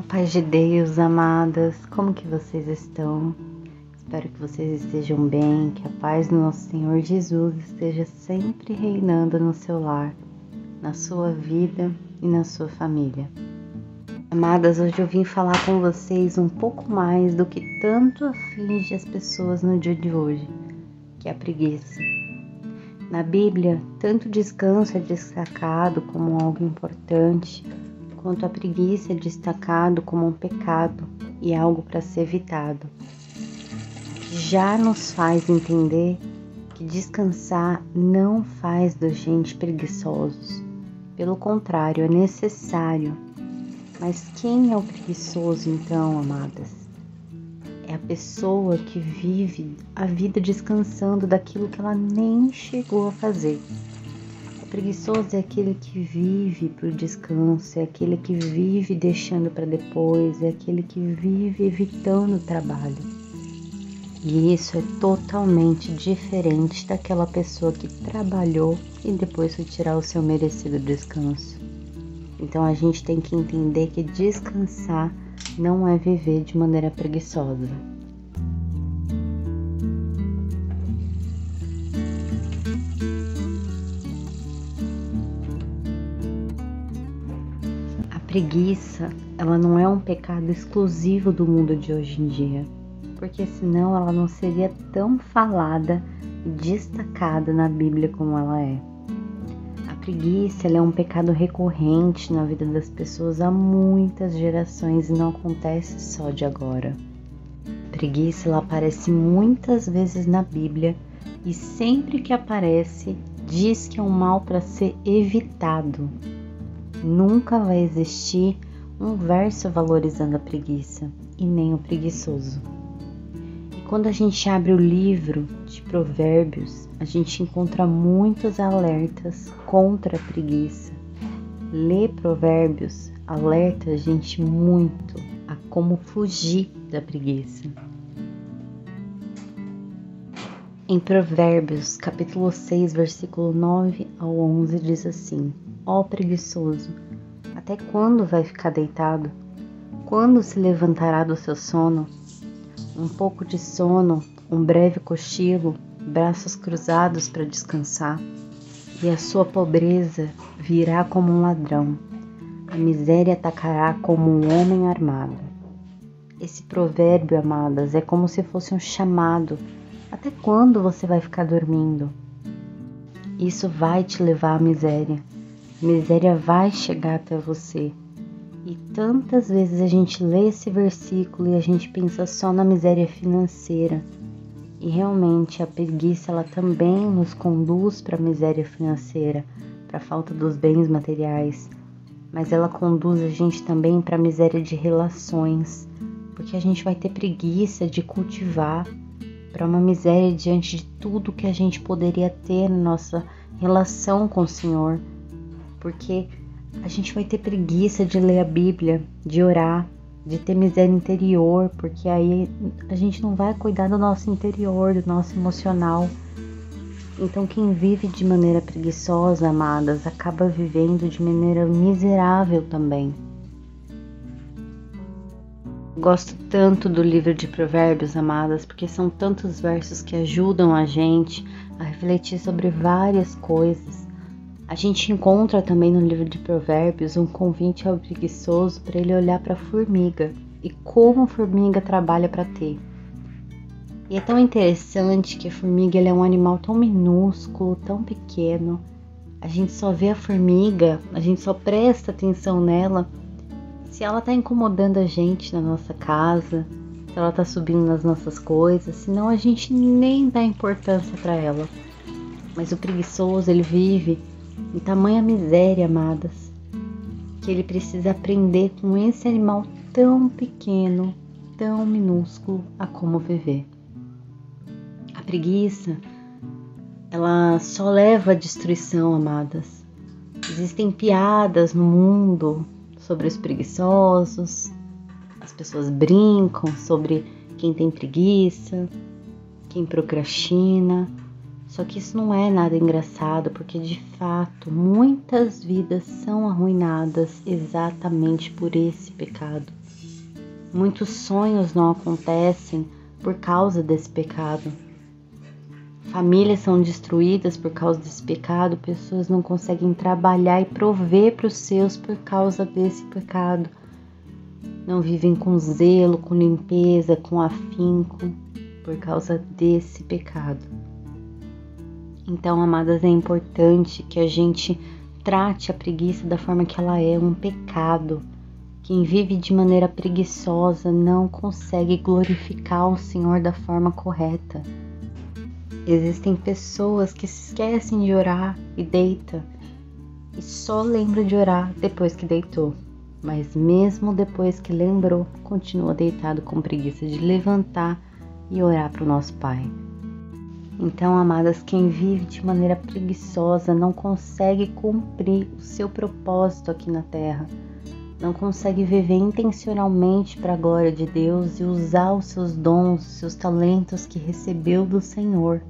A paz de Deus, amadas, como que vocês estão? Espero que vocês estejam bem, que a paz do nosso Senhor Jesus esteja sempre reinando no seu lar, na sua vida e na sua família. Amadas, hoje eu vim falar com vocês um pouco mais do que tanto aflige as pessoas no dia de hoje, que é a preguiça. Na Bíblia, tanto o descanso é destacado como algo importante, quanto a preguiça é destacado como um pecado e algo para ser evitado. Já nos faz entender que descansar não faz da gente preguiçosos. Pelo contrário, é necessário. Mas quem é o preguiçoso então, amadas? É a pessoa que vive a vida descansando daquilo que ela nem chegou a fazer. O preguiçoso é aquele que vive para o descanso, é aquele que vive deixando para depois, é aquele que vive evitando o trabalho. E isso é totalmente diferente daquela pessoa que trabalhou e depois foi tirar o seu merecido descanso. Então a gente tem que entender que descansar não é viver de maneira preguiçosa. A preguiça, ela não é um pecado exclusivo do mundo de hoje em dia, porque senão ela não seria tão falada e destacada na Bíblia como ela é. A preguiça, ela é um pecado recorrente na vida das pessoas há muitas gerações e não acontece só de agora. A preguiça, ela aparece muitas vezes na Bíblia e sempre que aparece, diz que é um mal para ser evitado. Nunca vai existir um verso valorizando a preguiça e nem o preguiçoso. E quando a gente abre o livro de Provérbios, a gente encontra muitos alertas contra a preguiça. Ler Provérbios alerta a gente muito a como fugir da preguiça. Em Provérbios, capítulo 6, versículo 9 ao 11, diz assim: Ó preguiçoso, até quando vai ficar deitado? Quando se levantará do seu sono? Um pouco de sono, um breve cochilo, braços cruzados para descansar, e a sua pobreza virá como um ladrão, a miséria atacará como um homem armado. Esse provérbio, amadas, é como se fosse um chamado. Até quando você vai ficar dormindo? Isso vai te levar à miséria. A miséria vai chegar até você. E tantas vezes a gente lê esse versículo e a gente pensa só na miséria financeira. E realmente a preguiça, ela também nos conduz para a miséria financeira, para a falta dos bens materiais. Mas ela conduz a gente também para a miséria de relações, porque a gente vai ter preguiça de cultivar, para uma miséria diante de tudo que a gente poderia ter na nossa relação com o Senhor. Porque a gente vai ter preguiça de ler a Bíblia, de orar, de ter miséria interior, porque aí a gente não vai cuidar do nosso interior, do nosso emocional. Então quem vive de maneira preguiçosa, amadas, acaba vivendo de maneira miserável também. Gosto tanto do livro de Provérbios, amadas, porque são tantos versos que ajudam a gente a refletir sobre várias coisas. A gente encontra também no livro de Provérbios um convite ao preguiçoso para ele olhar para a formiga e como a formiga trabalha para ter. E é tão interessante que a formiga, ela é um animal tão minúsculo, tão pequeno. A gente só vê a formiga, a gente só presta atenção nela se ela está incomodando a gente na nossa casa, se ela está subindo nas nossas coisas, senão a gente nem dá importância para ela. Mas o preguiçoso, ele vive em tamanha miséria, amadas, que ele precisa aprender com esse animal tão pequeno, tão minúsculo, a como viver. A preguiça, ela só leva à destruição, amadas. Existem piadas no mundo sobre os preguiçosos, as pessoas brincam sobre quem tem preguiça, quem procrastina. Só que isso não é nada engraçado, porque de fato muitas vidas são arruinadas exatamente por esse pecado. Muitos sonhos não acontecem por causa desse pecado. Famílias são destruídas por causa desse pecado, pessoas não conseguem trabalhar e prover para os seus por causa desse pecado. Não vivem com zelo, com limpeza, com afinco, por causa desse pecado. Então, amadas, é importante que a gente trate a preguiça da forma que ela é, um pecado. Quem vive de maneira preguiçosa não consegue glorificar o Senhor da forma correta. Existem pessoas que se esquecem de orar e deita e só lembra de orar depois que deitou. Mas mesmo depois que lembrou, continua deitado com preguiça de levantar e orar para o nosso Pai. Então, amadas, quem vive de maneira preguiçosa não consegue cumprir o seu propósito aqui na terra. Não consegue viver intencionalmente para a glória de Deus e usar os seus dons, os seus talentos que recebeu do Senhor.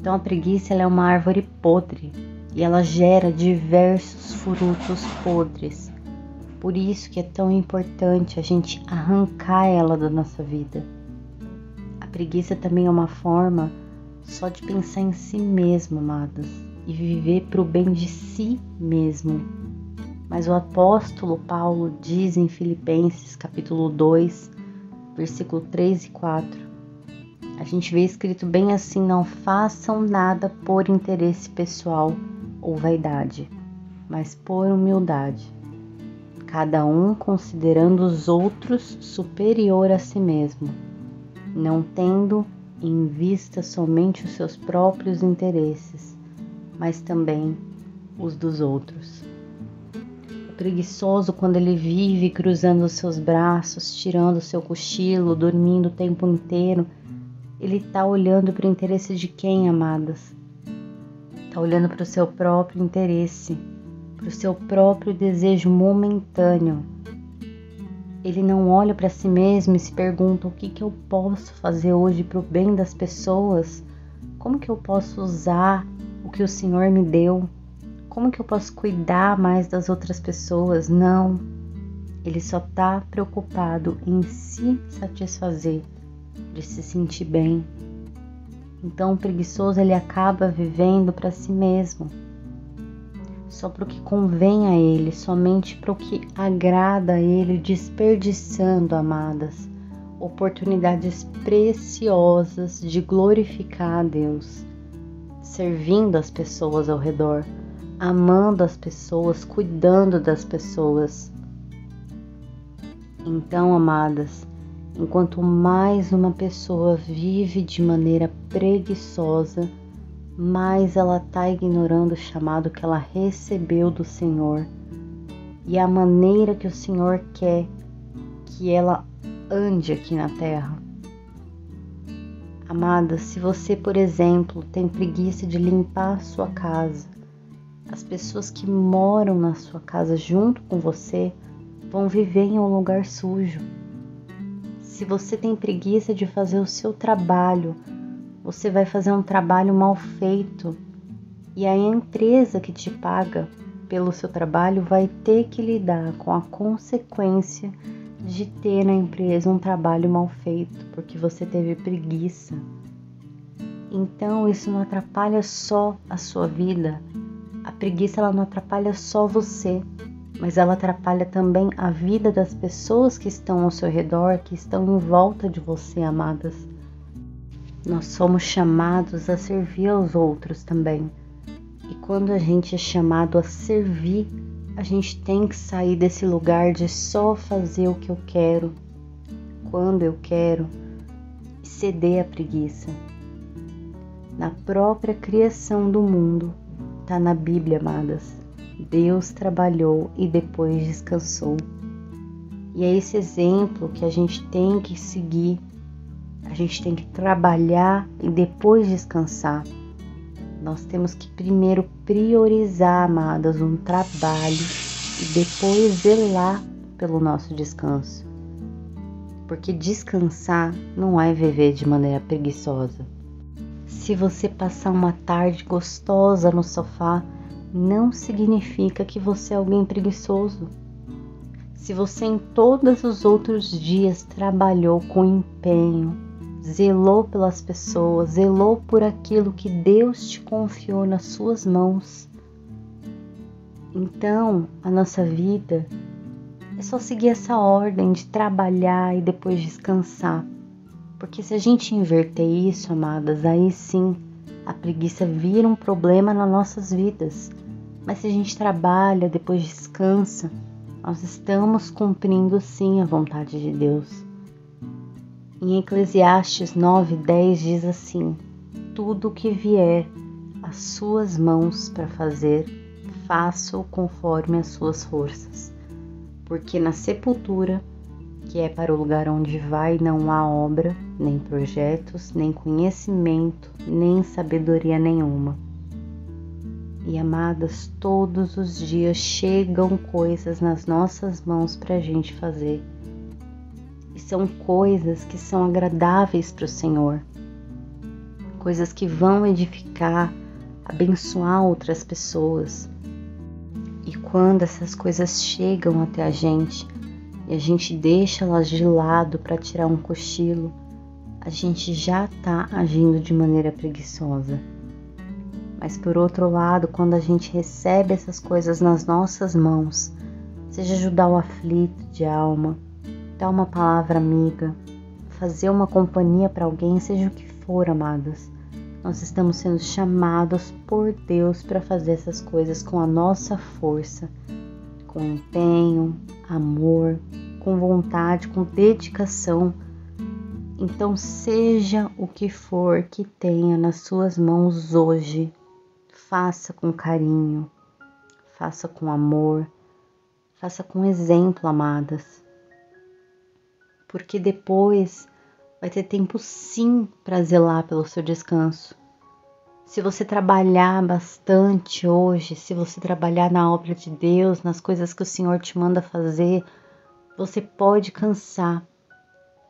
Então a preguiça ela é uma árvore podre e ela gera diversos frutos podres. Por isso que é tão importante a gente arrancar ela da nossa vida. A preguiça também é uma forma só de pensar em si mesmo, amadas, e viver para o bem de si mesmo. Mas o apóstolo Paulo diz em Filipenses capítulo 2, versículo 3 e 4, a gente vê escrito bem assim: não façam nada por interesse pessoal ou vaidade, mas por humildade, cada um considerando os outros superior a si mesmo, não tendo em vista somente os seus próprios interesses, mas também os dos outros. Preguiçoso, quando ele vive cruzando os seus braços, tirando o seu cochilo, dormindo o tempo inteiro, ele está olhando para o interesse de quem, amadas? Está olhando para o seu próprio interesse, para o seu próprio desejo momentâneo. Ele não olha para si mesmo e se pergunta: o que eu posso fazer hoje para o bem das pessoas? Como que eu posso usar o que o Senhor me deu? Como que eu posso cuidar mais das outras pessoas? Não, ele só está preocupado em se satisfazer, de se sentir bem. Então o preguiçoso ele acaba vivendo para si mesmo, só para o que convém a ele, somente para o que agrada a ele, desperdiçando, amadas, oportunidades preciosas de glorificar a Deus, servindo as pessoas ao redor, amando as pessoas, cuidando das pessoas. Então, amadas, enquanto mais uma pessoa vive de maneira preguiçosa, mais ela está ignorando o chamado que ela recebeu do Senhor e a maneira que o Senhor quer que ela ande aqui na terra. Amada, se você, por exemplo, tem preguiça de limpar a sua casa, as pessoas que moram na sua casa junto com você vão viver em um lugar sujo. Se você tem preguiça de fazer o seu trabalho, você vai fazer um trabalho mal feito e a empresa que te paga pelo seu trabalho vai ter que lidar com a consequência de ter na empresa um trabalho mal feito, porque você teve preguiça. Então isso não atrapalha só a sua vida. A preguiça ela não atrapalha só você, mas ela atrapalha também a vida das pessoas que estão ao seu redor, que estão em volta de você, amadas. Nós somos chamados a servir aos outros também. E quando a gente é chamado a servir, a gente tem que sair desse lugar de só fazer o que eu quero, quando eu quero, e ceder à preguiça. Na própria criação do mundo, está na Bíblia, amadas. Deus trabalhou e depois descansou. E é esse exemplo que a gente tem que seguir. A gente tem que trabalhar e depois descansar. Nós temos que primeiro priorizar, amadas, um trabalho e depois zelar pelo nosso descanso. Porque descansar não é viver de maneira preguiçosa. Se você passar uma tarde gostosa no sofá, não significa que você é alguém preguiçoso. Se você em todos os outros dias trabalhou com empenho, zelou pelas pessoas, zelou por aquilo que Deus te confiou nas suas mãos, então a nossa vida é só seguir essa ordem de trabalhar e depois descansar. Porque se a gente inverter isso, amadas, aí sim a preguiça vira um problema nas nossas vidas. Mas se a gente trabalha, depois descansa, nós estamos cumprindo sim a vontade de Deus. Em Eclesiastes 9:10 diz assim: tudo o que vier às suas mãos para fazer, faça-o conforme as suas forças. Porque na sepultura, que é para o lugar onde vai, não há obra, nem projetos, nem conhecimento, nem sabedoria nenhuma. E amadas, todos os dias chegam coisas nas nossas mãos para a gente fazer. E são coisas que são agradáveis para o Senhor. Coisas que vão edificar, abençoar outras pessoas. E quando essas coisas chegam até a gente e a gente deixa elas de lado para tirar um cochilo, a gente já está agindo de maneira preguiçosa. Mas por outro lado, quando a gente recebe essas coisas nas nossas mãos, seja ajudar o aflito de alma, dar uma palavra amiga, fazer uma companhia para alguém, seja o que for, amadas, nós estamos sendo chamados por Deus para fazer essas coisas com a nossa força, com empenho, amor, com vontade, com dedicação. Então, seja o que for que tenha nas suas mãos hoje, faça com carinho, faça com amor, faça com exemplo, amadas. Porque depois vai ter tempo sim para zelar pelo seu descanso. Se você trabalhar bastante hoje, se você trabalhar na obra de Deus, nas coisas que o Senhor te manda fazer, você pode cansar.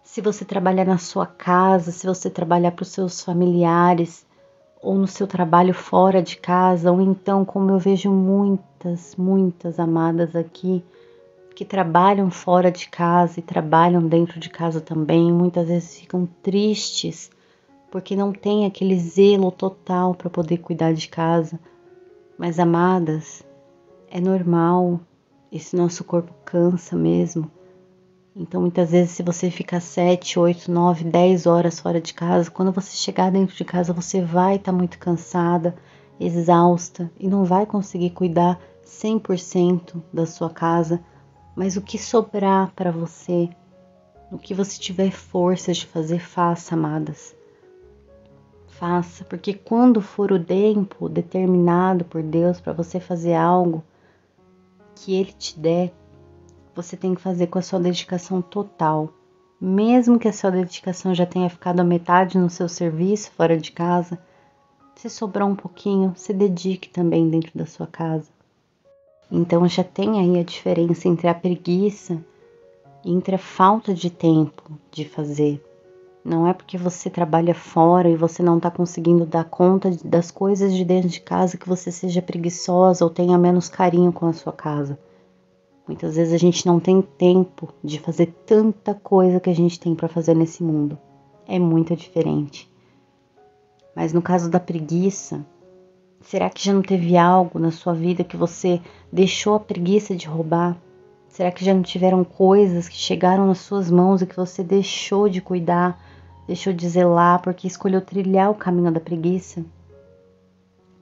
Se você trabalhar na sua casa, se você trabalhar para os seus familiares, ou no seu trabalho fora de casa, ou então, como eu vejo muitas amadas aqui, que trabalham fora de casa e trabalham dentro de casa também, muitas vezes ficam tristes, porque não tem aquele zelo total para poder cuidar de casa. Mas, amadas, é normal, esse nosso corpo cansa mesmo. Então, muitas vezes, se você ficar 7, 8, 9, 10 horas fora de casa, quando você chegar dentro de casa, você vai estar muito cansada, exausta e não vai conseguir cuidar 100% da sua casa. Mas o que sobrar para você, o que você tiver forças de fazer, faça, amadas. Faça, porque quando for o tempo determinado por Deus para você fazer algo que Ele te der, você tem que fazer com a sua dedicação total. Mesmo que a sua dedicação já tenha ficado a metade no seu serviço fora de casa, se sobrar um pouquinho, se dedique também dentro da sua casa. Então já tem aí a diferença entre a preguiça e entre a falta de tempo de fazer. Não é porque você trabalha fora e você não está conseguindo dar conta das coisas de dentro de casa que você seja preguiçosa ou tenha menos carinho com a sua casa. Muitas vezes a gente não tem tempo de fazer tanta coisa que a gente tem para fazer nesse mundo. É muito diferente. Mas no caso da preguiça, será que já não teve algo na sua vida que você deixou a preguiça de roubar? Será que já não tiveram coisas que chegaram nas suas mãos e que você deixou de cuidar, deixou de zelar porque escolheu trilhar o caminho da preguiça?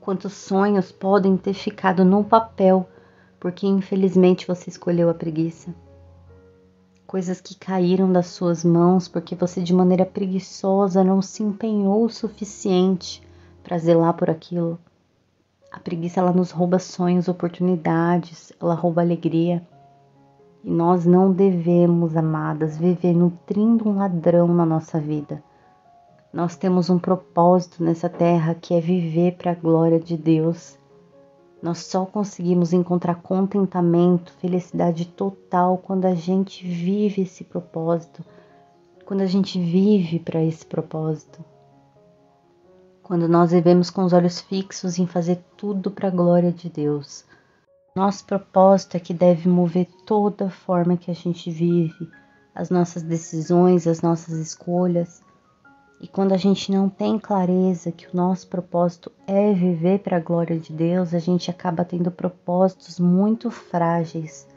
Quantos sonhos podem ter ficado no papel porque infelizmente você escolheu a preguiça? Coisas que caíram das suas mãos porque você de maneira preguiçosa não se empenhou o suficiente para zelar por aquilo. A preguiça, ela nos rouba sonhos, oportunidades, ela rouba alegria. E nós não devemos, amadas, viver nutrindo um ladrão na nossa vida. Nós temos um propósito nessa terra que é viver para a glória de Deus. Nós só conseguimos encontrar contentamento, felicidade total quando a gente vive esse propósito, quando a gente vive para esse propósito. Quando nós vivemos com os olhos fixos em fazer tudo para a glória de Deus. Nosso propósito é que deve mover toda a forma que a gente vive, as nossas decisões, as nossas escolhas. E quando a gente não tem clareza que o nosso propósito é viver para a glória de Deus, a gente acaba tendo propósitos muito frágeis,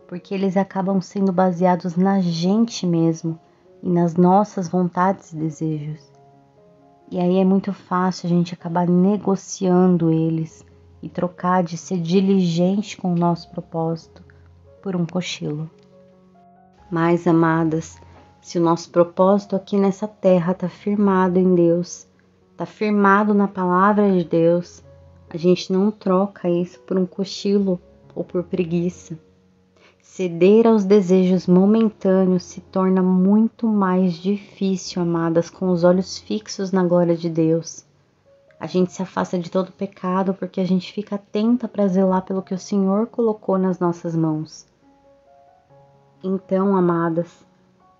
porque eles acabam sendo baseados na gente mesmo e nas nossas vontades e desejos. E aí é muito fácil a gente acabar negociando eles e trocar de ser diligente com o nosso propósito por um cochilo. Mas, amadas, se o nosso propósito aqui nessa terra está firmado em Deus, está firmado na palavra de Deus, a gente não troca isso por um cochilo ou por preguiça. Ceder aos desejos momentâneos se torna muito mais difícil, amadas, com os olhos fixos na glória de Deus. A gente se afasta de todo pecado porque a gente fica atenta para zelar pelo que o Senhor colocou nas nossas mãos. Então, amadas,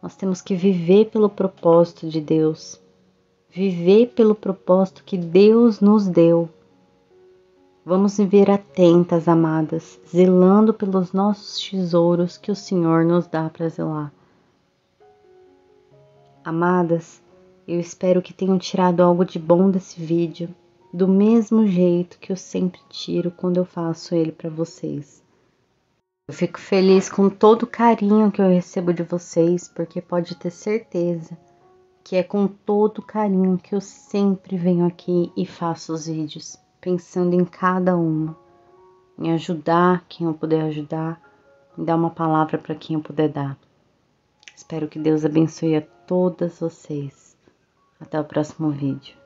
nós temos que viver pelo propósito de Deus, viver pelo propósito que Deus nos deu. Vamos viver atentas, amadas, zelando pelos nossos tesouros que o Senhor nos dá para zelar. Amadas, eu espero que tenham tirado algo de bom desse vídeo, do mesmo jeito que eu sempre tiro quando eu faço ele para vocês. Eu fico feliz com todo o carinho que eu recebo de vocês, porque pode ter certeza que é com todo carinho que eu sempre venho aqui e faço os vídeos, pensando em cada uma, em ajudar quem eu puder ajudar, em dar uma palavra para quem eu puder dar. Espero que Deus abençoe a todas vocês. Até o próximo vídeo.